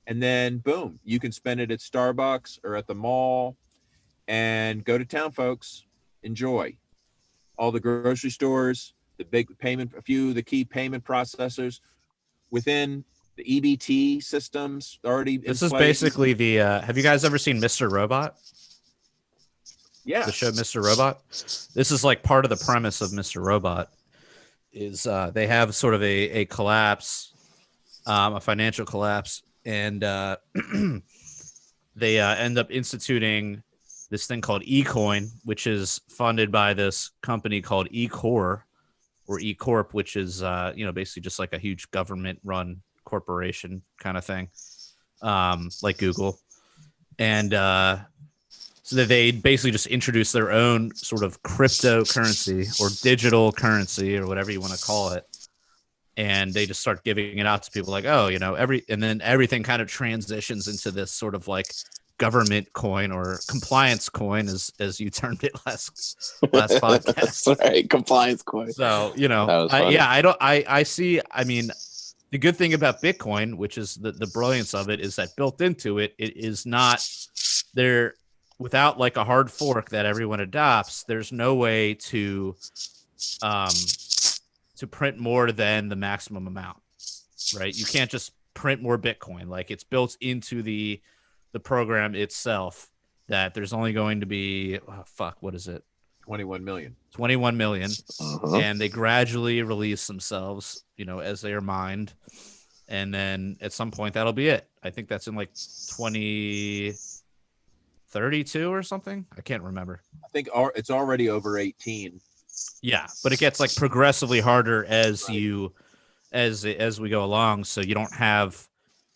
And then, boom, you can spend it at Starbucks or at the mall, and go to town, folks. enjoy. All the grocery stores, the big payment, a few of the key payment processors within the EBT systems already in This is place. basically the. Have you guys ever seen Mr. Robot? Yeah. The show Mr. Robot. This is like part of the premise of Mr. Robot. Is they have sort of a collapse, a financial collapse, and they end up instituting this thing called eCoin, which is funded by this company called eCore or eCorp, which is basically just like a huge government-run corporation kind of thing, like Google, and so that they basically just introduce their own sort of cryptocurrency or digital currency or whatever you want to call it, and they just start giving it out to people like, oh, and then everything kind of transitions into this sort of like government coin or compliance coin, as you termed it last podcast. That's right, compliance coin. So I mean, the good thing about Bitcoin, which is the brilliance of it, is that built into it, it is not there without like a hard fork that everyone adopts. There's no way to print more than the maximum amount, right? You can't just print more Bitcoin. Like, it's built into the program itself that there's only going to be what is it? 21 million. 21 million. And they gradually release themselves, as they are mined. And then at some point that'll be it. I think that's in like 2032 or something. I can't remember. I think it's already over 18. Yeah, but it gets like progressively harder as we go along. So you don't have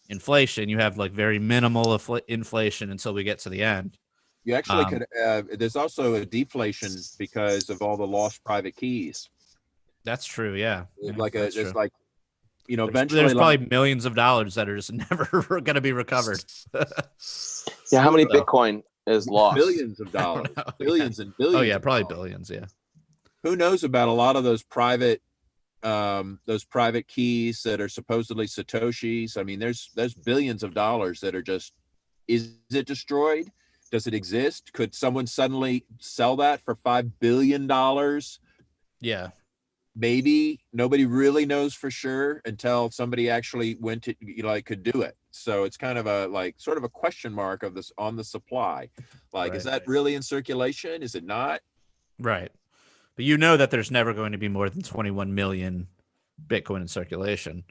inflation. You have like very minimal inflation until we get to the end. You actually could. There's also a deflation because of all the lost private keys. That's true. Yeah. Eventually, there's probably millions of dollars that are just never going to be recovered. Yeah. How many Bitcoin is lost? Billions of dollars. Billions and billions. Oh yeah, probably billions. Yeah. Who knows about a lot of those private keys that are supposedly Satoshis? I mean, there's billions of dollars that are just. Is it destroyed? Does it exist? Could someone suddenly sell that for $5 billion? Yeah. Maybe. Nobody really knows for sure until somebody actually could do it. So it's kind of sort of a question mark of this on the supply. Is that really in circulation? Is it not? Right. But that there's never going to be more than 21 million Bitcoin in circulation.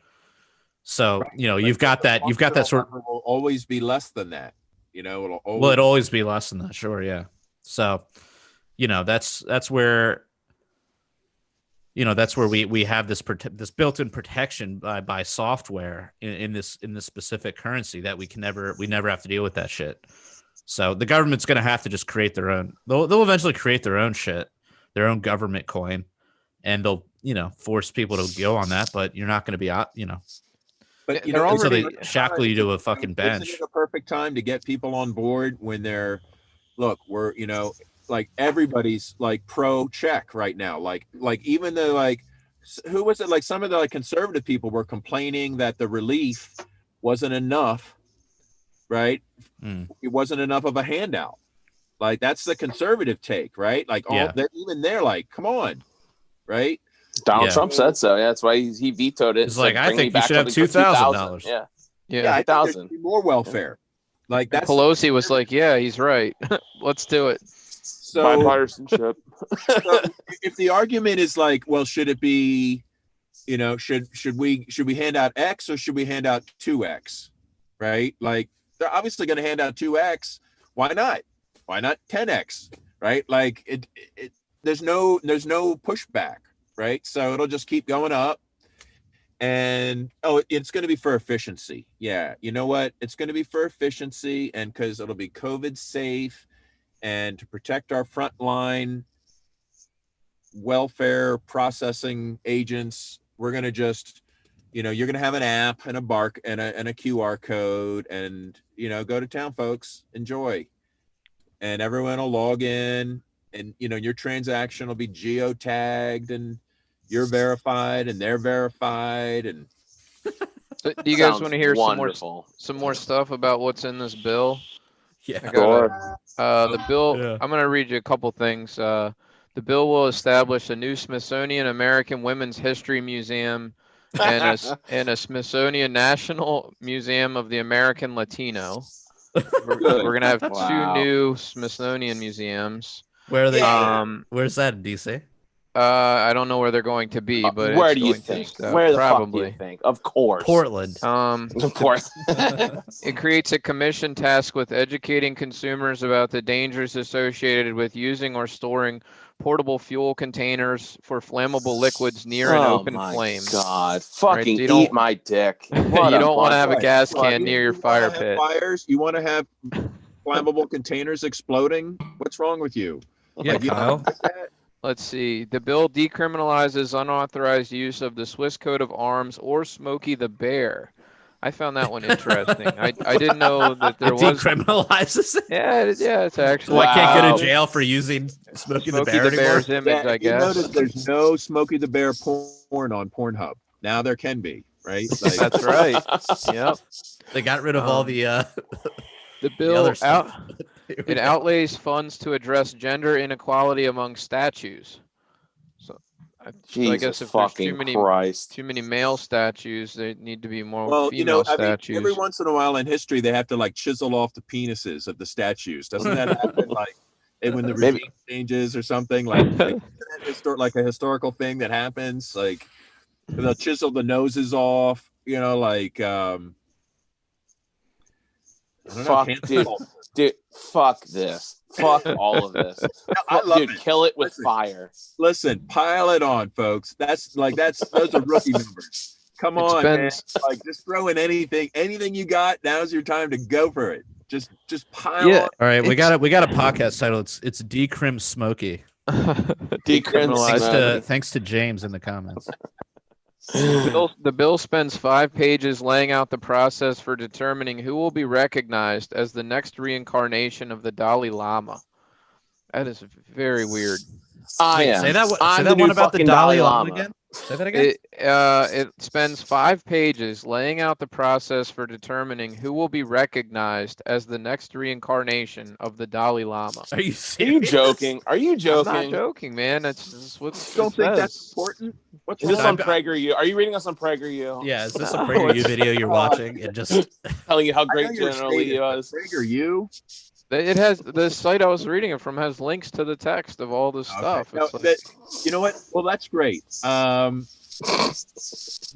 So, you've got that sort of will always be less than that. It'll always be less than that. Sure. Yeah. So, that's where we have this built-in protection by software in this specific currency that we never have to deal with that shit. So the government's going to have to just create their own. They'll eventually create their own shit, their own government coin, and they'll force people to go on that. But you're not going to be But so they shackle you to a fucking bench. Isn't it a perfect time to get people on board when we're everybody's like pro check right now. Like even though who was it? Like some of the conservative people were complaining that the relief wasn't enough, right? It wasn't enough of a handout. Like that's the conservative take, right? Like even they're like, come on, right? Donald Trump said so. Yeah, that's why he vetoed it. It's like, I think you should have $2,000. Yeah. I think there should be more welfare. Like that's Pelosi was like, yeah, he's right. Let's do it. So bipartisanship. So if the argument is like, well, should it be, should we hand out X or should we hand out 2X? Right? Like they're obviously going to hand out 2X. Why not? Why not 10X? Right? Like there's no pushback. Right. So it'll just keep going up. And it's going to be for efficiency. Yeah. You know what? It's going to be for efficiency and because it'll be COVID safe and to protect our frontline welfare processing agents. We're going to just, you're going to have an app and a QR code and, go to town, folks. Enjoy. And everyone will log in and, your transaction will be geotagged and you're verified and they're verified. And do you guys want to hear some more stuff about what's in this bill? Yeah. I got it. The bill, Yeah. I'm going to read you a couple things. The bill will establish a new Smithsonian American Women's History Museum and a Smithsonian National Museum of the American Latino. We're going to have two new Smithsonian museums. Where are they? Yeah. Where's that in DC? I don't know where they're going to be, but where it's do you going think? to Where the probably. fuck do you think? Of course, Portland. Of course. It creates a commission tasked with educating consumers about the dangers associated with using or storing portable fuel containers for flammable liquids near an open flame. God, fucking right? So eat my dick. You don't want to have a gas can near your fire pit. Fires? You want to have flammable containers exploding? What's wrong with you? Yeah, Kyle. Let's see. The bill decriminalizes unauthorized use of the Swiss coat of arms or Smokey the Bear. I found that one interesting. I didn't know that there was. Decriminalizes it? Yeah, it's actually. So I can't go to jail for using Smokey the Bear anymore? Bear's image, I guess. You notice there's no Smokey the Bear porn on Pornhub. Now there can be, right? Like, that's right. Yep. They got rid of all the bill it outlays funds to address gender inequality among statues. So I guess if there's too many male statues, they need to be more female statues. Every once in a while in history, they have to like chisel off the penises of the statues. Doesn't that happen? Like when the regime changes or something, like a historical thing that happens, like they'll chisel the noses off. You know, like I don't know. Dude, fuck this. Fuck all of this. No, I love it. Kill it with fire. Listen, pile it on, folks. Those are rookie numbers. Come on, man. Like just throw in anything you got. Now's your time to go for it. Just pile on. All right, we got a podcast title. It's Decrim Smokey. Thanks to James in the comments. The bill spends 5 pages laying out the process for determining who will be recognized as the next reincarnation of the Dalai Lama. That is very weird. Say that one about the Dalai Lama again. Say that again. It spends 5 pages laying out the process for determining who will be recognized as the next reincarnation of the Dalai Lama. Are you serious? Are you joking? I'm not joking, man. That's what. Don't think that's important. Is this on PragerU? Are you reading us on PragerU? Yeah, is this a PragerU video you're watching and just telling you how great General Lee was? PragerU. It has the site I was reading it from has links to the text of all this stuff. No, you know what? Well, that's great.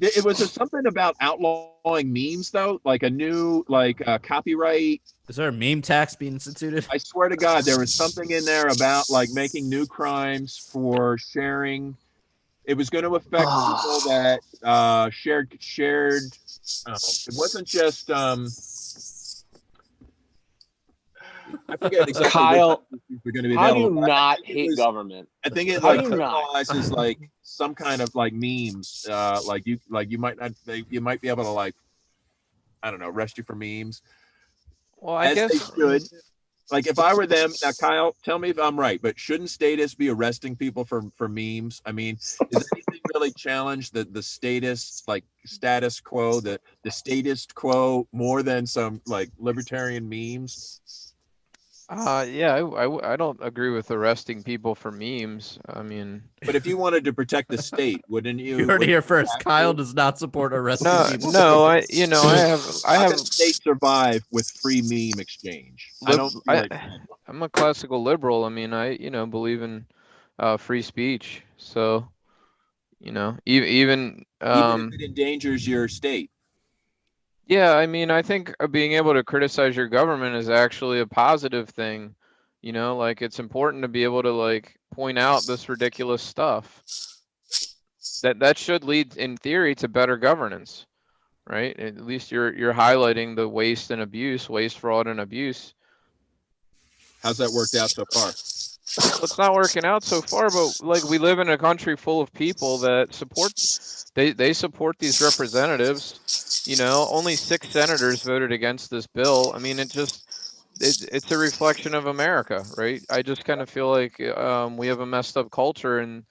It was something about outlawing memes, though, like a new copyright. Is there a meme tax being instituted? I swear to God, there was something in there about like making new crimes for sharing. It was going to affect people that shared. It wasn't just. I forget exactly. Kyle, how do you not hate government? I think it criminalizes like some kind of like memes. You might not. You might be able to like, I don't know, arrest you for memes. Well, I guess they should. Like if I were them, now Kyle, tell me if I'm right, but shouldn't statists be arresting people for memes? I mean, is anything really challenge the status quo, the statist quo more than some like libertarian memes? Yeah, I don't agree with arresting people for memes. I mean, but if you wanted to protect the state, wouldn't you? You heard it here first. Kyle does not support arresting people. No, I have. State survive with free meme exchange. I'm a classical liberal. I mean, I believe in free speech. So, even if it endangers your state. Yeah, I mean, I think being able to criticize your government is actually a positive thing. Like it's important to be able to like point out this ridiculous stuff. That should lead, in theory, to better governance, right? At least you're highlighting the waste, fraud, and abuse. How's that worked out so far? Well, it's not working out so far, but like we live in a country full of people that support. They support these representatives. Only 6 senators voted against this bill. I mean, it's a reflection of America, right? I just kind of feel like we have a messed up culture, and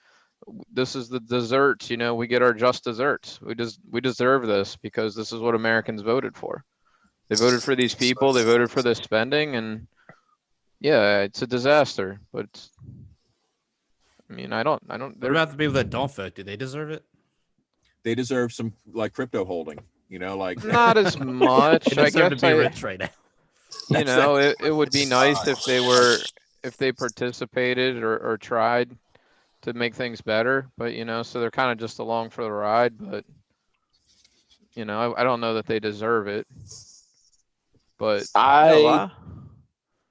this is the desserts. We get our just desserts. We deserve this because this is what Americans voted for. They voted for these people. They voted for this spending, and yeah, it's a disaster. But I mean, I don't. What about the people that don't vote? Do they deserve it? They deserve some like crypto holding. Like not as much. They I deserve guess to be rich right now. You know, it would be nice if they participated or tried to make things better. But so they're kind of just along for the ride. But I don't know that they deserve it. But I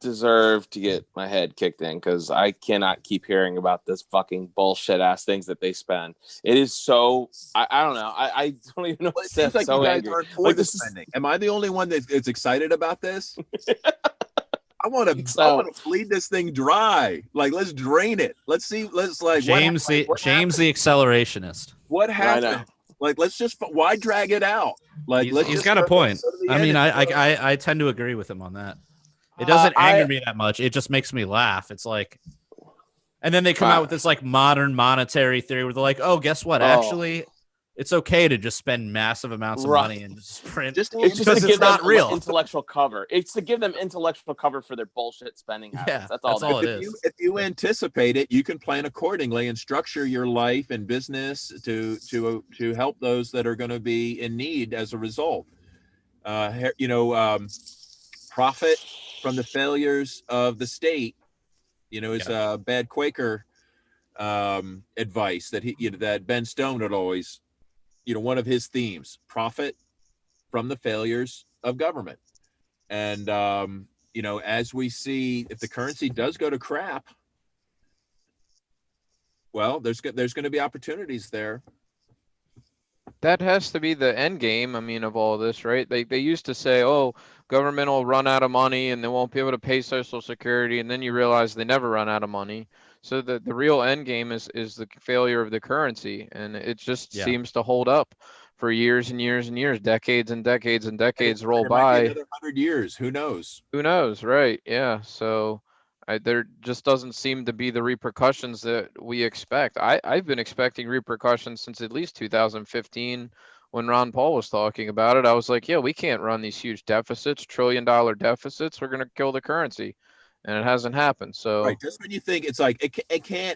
deserve to get my head kicked in because I cannot keep hearing about this fucking bullshit ass things that they spend. It is so I don't know. I don't even know. It seems like so you guys angry. aren't for the spending. Am I the only one that's excited about this? I want to bleed this thing dry. Like, let's drain it. Let's see. Let's like James the accelerationist. What happened? Like, why drag it out? Like, he's got a point. I mean, I tend to agree with him on that. It doesn't anger me that much. It just makes me laugh. It's like, and then they come out with this like modern monetary theory where they're like, oh, guess what? Actually, it's okay to just spend massive amounts of money and just print. It's just to give them real intellectual cover. It's to give them intellectual cover for their bullshit spending habits. Yeah, that's all it is. If you anticipate it, you can plan accordingly and structure your life and business to help those that are going to be in need as a result. Profit from the failures of the state, is bad Quaker advice that Ben Stone had always, one of his themes: profit from the failures of government. And as we see, if the currency does go to crap, well, there's going to be opportunities there. That has to be the end game. I mean, of all this, right? They used to say, oh, government will run out of money and they won't be able to pay Social Security. And then you realize they never run out of money. So the real end game is the failure of the currency. And it just seems to hold up for years and years and years, decades and decades and decades roll by. Another 100 years. Who knows? Who knows? Right. Yeah. So there just doesn't seem to be the repercussions that we expect. I've been expecting repercussions since at least 2015 when Ron Paul was talking about it. I was like, yeah, we can't run these huge deficits, $1 trillion deficits. We're going to kill the currency. And it hasn't happened. So right, just when you think it's like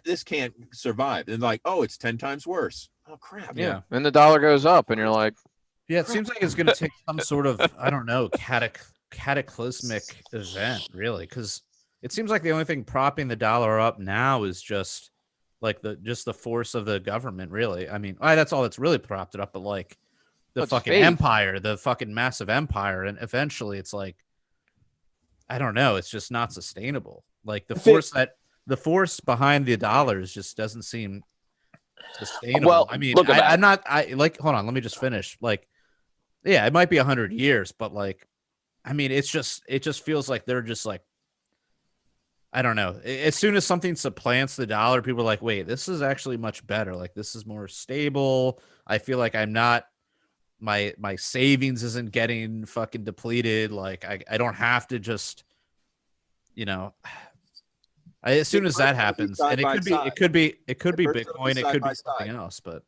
this can't survive, and like, oh, it's 10 times worse. Oh crap. Yeah. And the dollar goes up and you're like, yeah, it seems like it's going to take some sort of, I don't know, cataclysmic event, really, because it seems like the only thing propping the dollar up now is just like the force of the government, really. I mean, that's all that's really propped it up, but like the fucking empire, the fucking massive empire, and eventually it's like, I don't know, it's just not sustainable. Like the force behind the dollars just doesn't seem sustainable. Well, I mean, hold on, let me just finish. Like, yeah, it might be 100 years, but like, I mean, it just feels like they're just like, I don't know. As soon as something supplants the dollar, people are like, wait, this is actually much better. Like, this is more stable. I feel like I'm not, my savings isn't getting fucking depleted. Like, I don't have to just, as soon as that happens, and it could be Bitcoin, it could be something else, but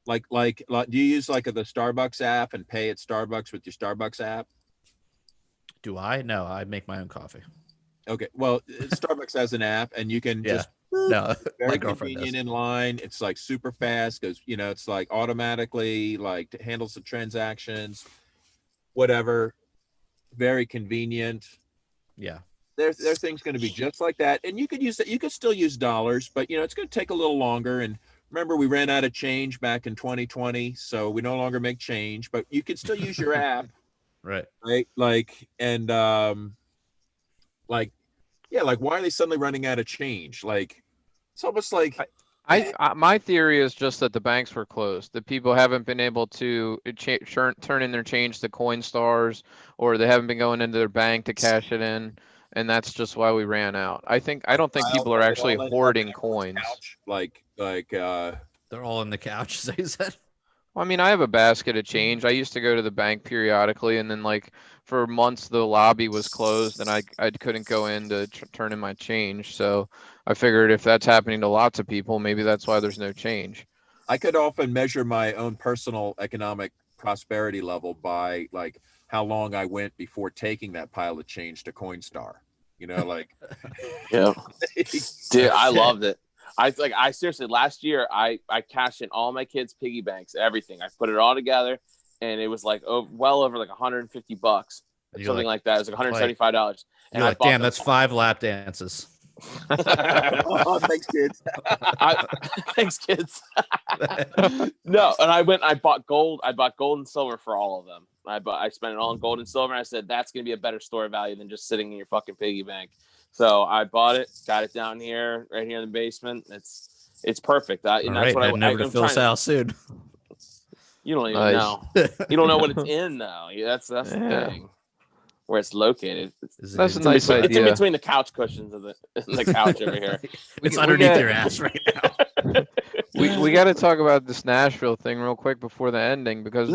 like, do you use like the Starbucks app and pay at Starbucks with your Starbucks app? Do I? No, I make my own coffee. Okay, well, Starbucks has an app, and you can just very convenient in line. It's like super fast because it's like automatically like handles the transactions, whatever. Very convenient. Yeah, their thing's going to be just like that, and you could use that. You could still use dollars, but it's going to take a little longer. And remember, we ran out of change back in 2020, so we no longer make change. But you can still use your app, right? Like, and like, yeah, like why are they suddenly running out of change? Like, it's almost like my theory is just that the banks were closed. That people haven't been able to turn in their change to Coinstars, or they haven't been going into their bank to cash it in, and that's just why we ran out. I don't think people are actually hoarding coins. Like they're all in the couch, as I said. Well, I mean, I have a basket of change. I used to go to the bank periodically, and then like for months the lobby was closed, and I couldn't go in to turn in my change. So I figured if that's happening to lots of people, maybe that's why there's no change. I could often measure my own personal economic prosperity level by like how long I went before taking that pile of change to Coinstar. You know, like, yeah, dude, I loved it. I seriously, last year I cashed in all my kids' piggy banks, everything. I put it all together, and it was like well over like $150, something like that. It was like $175. And you're like, damn, that's 5 lap dances. Oh, thanks, kids. Thanks, kids. No, and I bought gold. I bought gold and silver for all of them. I spent it all in gold and silver. And I said that's gonna be a better store value than just sitting in your fucking piggy bank. So I bought it, got it down here, right here in the basement. It's perfect. And that's what heading over to Phil's house soon. You don't even know. You don't know what it's in though. That's the thing. Where it's located. That's a nice idea. It's in between the couch cushions of the couch over here. It's underneath your ass right now. we got to talk about this Nashville thing real quick before the ending because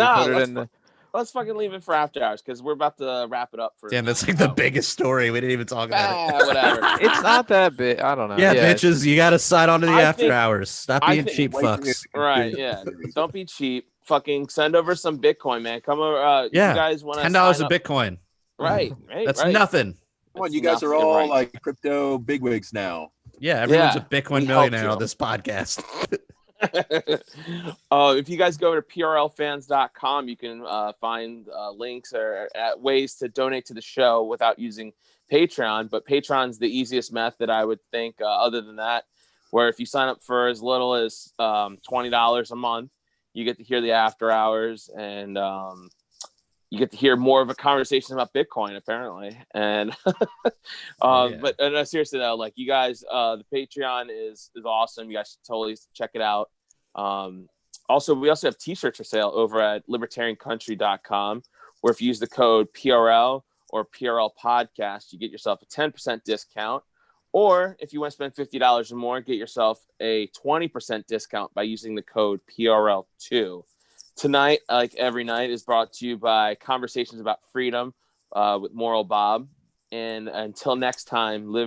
let's fucking leave it for after hours because we're about to wrap it up. Damn, that's like the biggest story. We didn't even talk about it. Whatever. It's not that big. I don't know. Yeah, bitches, you got to sign on to the after hours. Stop being cheap fucks. Right? Yeah. Don't be cheap. Fucking send over some Bitcoin, man. Come over. Yeah. You guys want $10 a Bitcoin. Right. That's nothing. Come on, you guys are all like crypto bigwigs now. Yeah, everyone's a Bitcoin millionaire on this podcast. If you guys go over to PRLfans.com, you can find links or ways to donate to the show without using Patreon. But Patreon's the easiest method, I would think, other than that, where if you sign up for as little as $20 a month, you get to hear the after hours and you get to hear more of a conversation about Bitcoin, apparently. And but seriously though, like you guys, the Patreon is awesome. You guys should totally check it out. Also, we also have t-shirts for sale over at libertariancountry.com, where if you use the code PRL or PRL Podcast, you get yourself a 10% discount. Or if you want to spend $50 or more, get yourself a 20% discount by using the code PRL2. Tonight, like every night, is brought to you by Conversations About Freedom with Moral Bob. And until next time, live